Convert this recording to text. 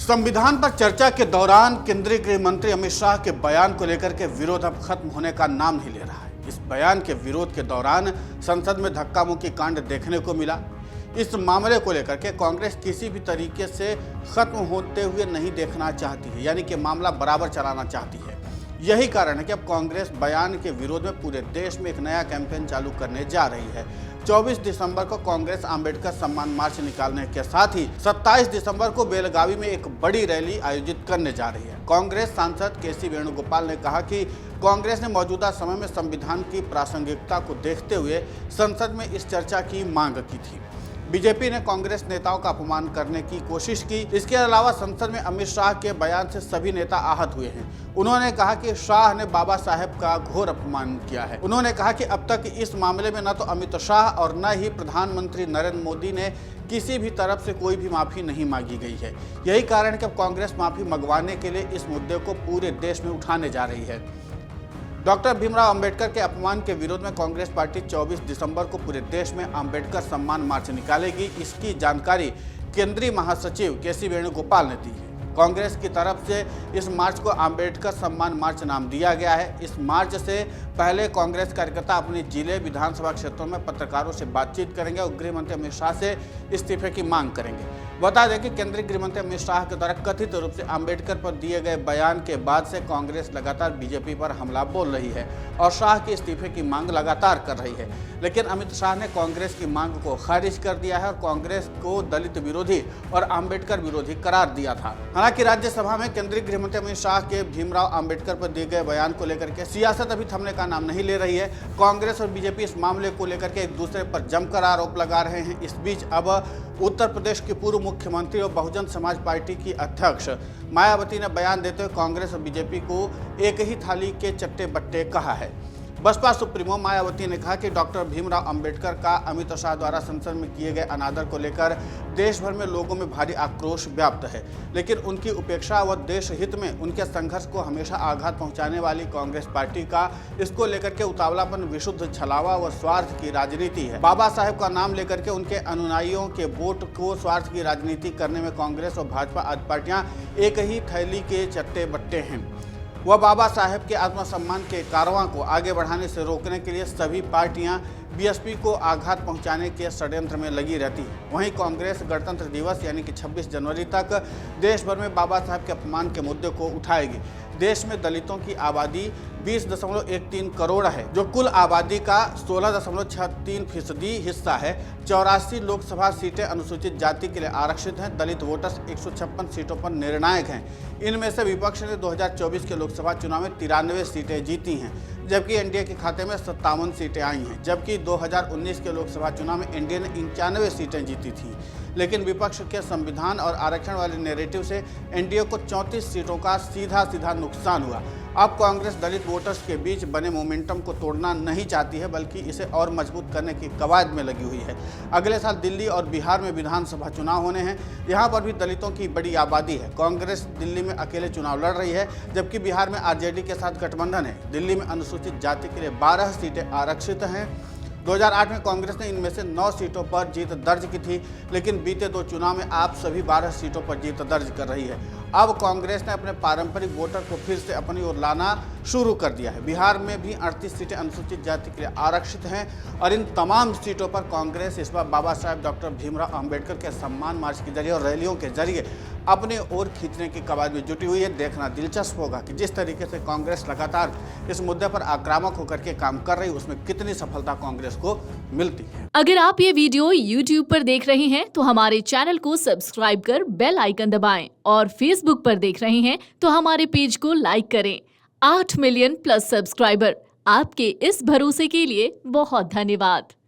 संविधान पर चर्चा के दौरान केंद्रीय गृह मंत्री अमित शाह के बयान को लेकर के विरोध अब खत्म होने का नाम नहीं ले रहा है। इस बयान के विरोध के दौरान संसद में धक्का मुक्की कांड देखने को मिला। इस मामले को लेकर के कांग्रेस किसी भी तरीके से खत्म होते हुए नहीं देखना चाहती है, यानी कि मामला बराबर चलाना चाहती है। यही कारण है कि अब कांग्रेस बयान के विरोध में पूरे देश में एक नया कैंपेन चालू करने जा रही है। 24 दिसंबर को कांग्रेस अंबेडकर सम्मान मार्च निकालने के साथ ही 27 दिसंबर को बेलगावी में एक बड़ी रैली आयोजित करने जा रही है। कांग्रेस सांसद केसी वेणुगोपाल ने कहा कि कांग्रेस ने मौजूदा समय में संविधान की प्रासंगिकता को देखते हुए संसद में इस चर्चा की मांग की थी। बीजेपी ने कांग्रेस नेताओं का अपमान करने की कोशिश की। इसके अलावा संसद में अमित शाह के बयान से सभी नेता आहत हुए हैं। उन्होंने कहा कि शाह ने बाबा साहेब का घोर अपमान किया है। उन्होंने कहा कि अब तक इस मामले में न तो अमित शाह और न ही प्रधानमंत्री नरेंद्र मोदी ने किसी भी तरफ से कोई भी माफी नहीं मांगी गई है। यही कारण है कि अब कांग्रेस माफी मंगवाने के लिए इस मुद्दे को पूरे देश में उठाने जा रही है। डॉक्टर भीमराव अंबेडकर के अपमान के विरोध में कांग्रेस पार्टी 24 दिसंबर को पूरे देश में अंबेडकर सम्मान मार्च निकालेगी। इसकी जानकारी केंद्रीय महासचिव केसी वेणुगोपाल ने दी है। कांग्रेस की तरफ से इस मार्च को अंबेडकर सम्मान मार्च नाम दिया गया है। इस मार्च से पहले कांग्रेस कार्यकर्ता अपने जिले विधानसभा क्षेत्रों में पत्रकारों से बातचीत करेंगे और गृह मंत्री अमित शाह से इस्तीफे की मांग करेंगे। बता दें कि केंद्रीय गृह मंत्री अमित शाह के द्वारा कथित रूप से अंबेडकर पर दिए गए बयान के बाद से कांग्रेस लगातार बीजेपी पर हमला बोल रही है और शाह के इस्तीफे की मांग लगातार कर रही है। लेकिन अमित शाह ने कांग्रेस की मांग को खारिज कर दिया है और कांग्रेस को दलित विरोधी और अंबेडकर विरोधी करार दिया था। हालांकि राज्यसभा में केंद्रीय गृह मंत्री अमित शाह के भीमराव अंबेडकर पर दिए गए बयान को लेकर के सियासत अभी थमने का नाम नहीं ले रही है। कांग्रेस और बीजेपी इस मामले को लेकर के एक दूसरे पर जमकर आरोप लगा रहे हैं। इस बीच अब उत्तर प्रदेश की पूर्व मुख्यमंत्री और बहुजन समाज पार्टी की अध्यक्ष मायावती ने बयान देते हुए कांग्रेस और बीजेपी को एक ही थाली के चट्टे बट्टे कहा है। बसपा सुप्रीमो मायावती ने कहा कि डॉक्टर भीमराव अंबेडकर का अमित शाह द्वारा संसद में किए गए अनादर को लेकर देश भर में लोगों में भारी आक्रोश व्याप्त है, लेकिन उनकी उपेक्षा व देश हित में उनके संघर्ष को हमेशा आघात पहुंचाने वाली कांग्रेस पार्टी का इसको लेकर के उतावलापन विशुद्ध छलावा व स्वार्थ की राजनीति है। बाबा साहेब का नाम लेकर के उनके अनुयायियों के वोट को स्वार्थ की राजनीति करने में कांग्रेस और भाजपा आदि पार्टियां एक ही थैली के चट्टे बट्टे हैं। वह बाबा साहेब के आत्मसम्मान के कारवां को आगे बढ़ाने से रोकने के लिए सभी पार्टियां बीएसपी को आघात पहुंचाने के षड्यंत्र में लगी रहती है। वहीं कांग्रेस गणतंत्र दिवस यानी कि 26 जनवरी तक देश भर में बाबा साहेब के अपमान के मुद्दे को उठाएगी। देश में दलितों की आबादी 20.13 करोड़ है, जो कुल आबादी का 16.63% हिस्सा है। 84 लोकसभा सीटें अनुसूचित जाति के लिए आरक्षित हैं। दलित वोटर्स 156 सीटों पर निर्णायक हैं। इनमें से विपक्ष ने 2024 के लोकसभा चुनाव में 93 सीटें जीती हैं, जबकि एनडीए के खाते में 57 सीटें आई हैं। जबकि 2019 के लोकसभा चुनाव में एनडीए ने 91 सीटें जीती थी। लेकिन विपक्ष के संविधान और आरक्षण वाले नैरेटिव से एनडीए को 34 सीटों का सीधा नुकसान हुआ। अब कांग्रेस दलित वोटर्स के बीच बने मोमेंटम को तोड़ना नहीं चाहती है, बल्कि इसे और मजबूत करने की कवायद में लगी हुई है। अगले साल दिल्ली और बिहार में विधानसभा चुनाव होने हैं। यहाँ पर भी दलितों की बड़ी आबादी है। कांग्रेस दिल्ली में अकेले चुनाव लड़ रही है, जबकि बिहार में आरजेडी के साथ गठबंधन है। दिल्ली में अनुसूचित जाति के लिए 12 सीटें आरक्षित हैं। 2008 में कांग्रेस ने इनमें से 9 सीटों पर जीत दर्ज की थी, लेकिन बीते 2 चुनाव में आप सभी 12 सीटों पर जीत दर्ज कर रही है। अब कांग्रेस ने अपने पारंपरिक वोटर को फिर से अपनी ओर लाना शुरू कर दिया है। बिहार में भी 38 सीटें अनुसूचित जाति के लिए आरक्षित हैं और इन तमाम सीटों पर कांग्रेस इस बार बाबा साहेब डॉक्टर भीमराव अंबेडकर के सम्मान मार्च के जरिए और रैलियों के जरिए अपने ओर खींचने की कवायद में जुटी हुई है। देखना दिलचस्प होगा कि जिस तरीके से कांग्रेस लगातार इस मुद्दे पर आक्रामक होकर के काम कर रही है, उसमें कितनी सफलता कांग्रेस को मिलती है। अगर आप ये वीडियो YouTube पर देख रहे हैं तो हमारे चैनल को सब्सक्राइब कर बेल आइकन दबाएं और Facebook पर देख रहे हैं तो हमारे पेज को लाइक करें। 8 मिलियन प्लस सब्सक्राइबर, आपके इस भरोसे के लिए बहुत धन्यवाद।